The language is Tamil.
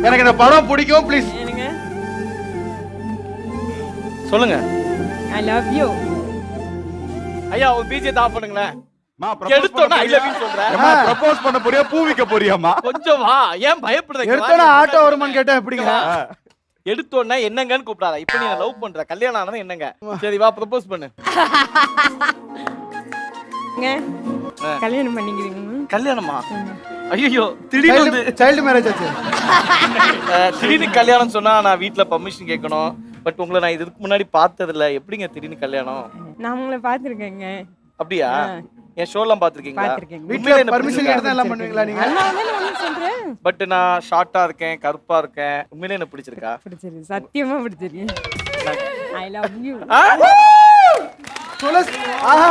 எனக்கு இந்த படம் பிடிக்கும் ப்ளீஸ் சொல்லுங்க. ஐ லவ் யூ. ஐயா ஒரு பிஜிஎம் ஆஃப் பண்ணுங்களேன். எடுத்தோன்னா ஐ லவ் யூ சொல்றேன். ப்ரப்போஸ் பண்ண போறியா பூ விக்க போறியாமா? கொஞ்சம் வா. ஏன் பயப்படுறீங்க? எடுத்தோன்னா ஆட்டோ வருமான்னு கேட்டா எப்படிங்க? எடுத்தோன்னா என்னங்கன்னு கூப்பிடாத. இப்போ நீ லவ் பண்ற கல்யாணம் ஆனது என்னங்க? சரி வா ப்ரப்போஸ் பண்ணு. கல்யாணம் பண்ணிக்கிறீங்க? கல்யாணமா? ஐயோ திடீர்னு சைல்டு மேரேஜ் ஆச்சு. திடீர்னு கல்யாணம் சொன்னா நான் வீட்ல பர்மிஷன் கேட்கணும். பட் உங்களை நான் இதுக்கு முன்னாடி பார்த்தது இல்ல. எப்படிங்க திடீர்னு கல்யாணம்? நான் உங்களை பாத்துர்க்கேங்க. அப்படியா? என் ஷோலாம் பாத்துர்க்கீங்களா? வீட்ல பர்மிஷன் கேட்டா எல்லாம் பண்ணுவீங்களா நீங்க? நான் சொல்றேன். பட் நான் ஷார்ட்டா இருக்கேன், கருப்பா இருக்கேன். உண்மையிலே எனக்கு பிடிச்சிருக்கா? பிடிச்சிருக்கு. சத்தியமா பிடிச்சிருக்கு. I love you. Tulasi. Aha.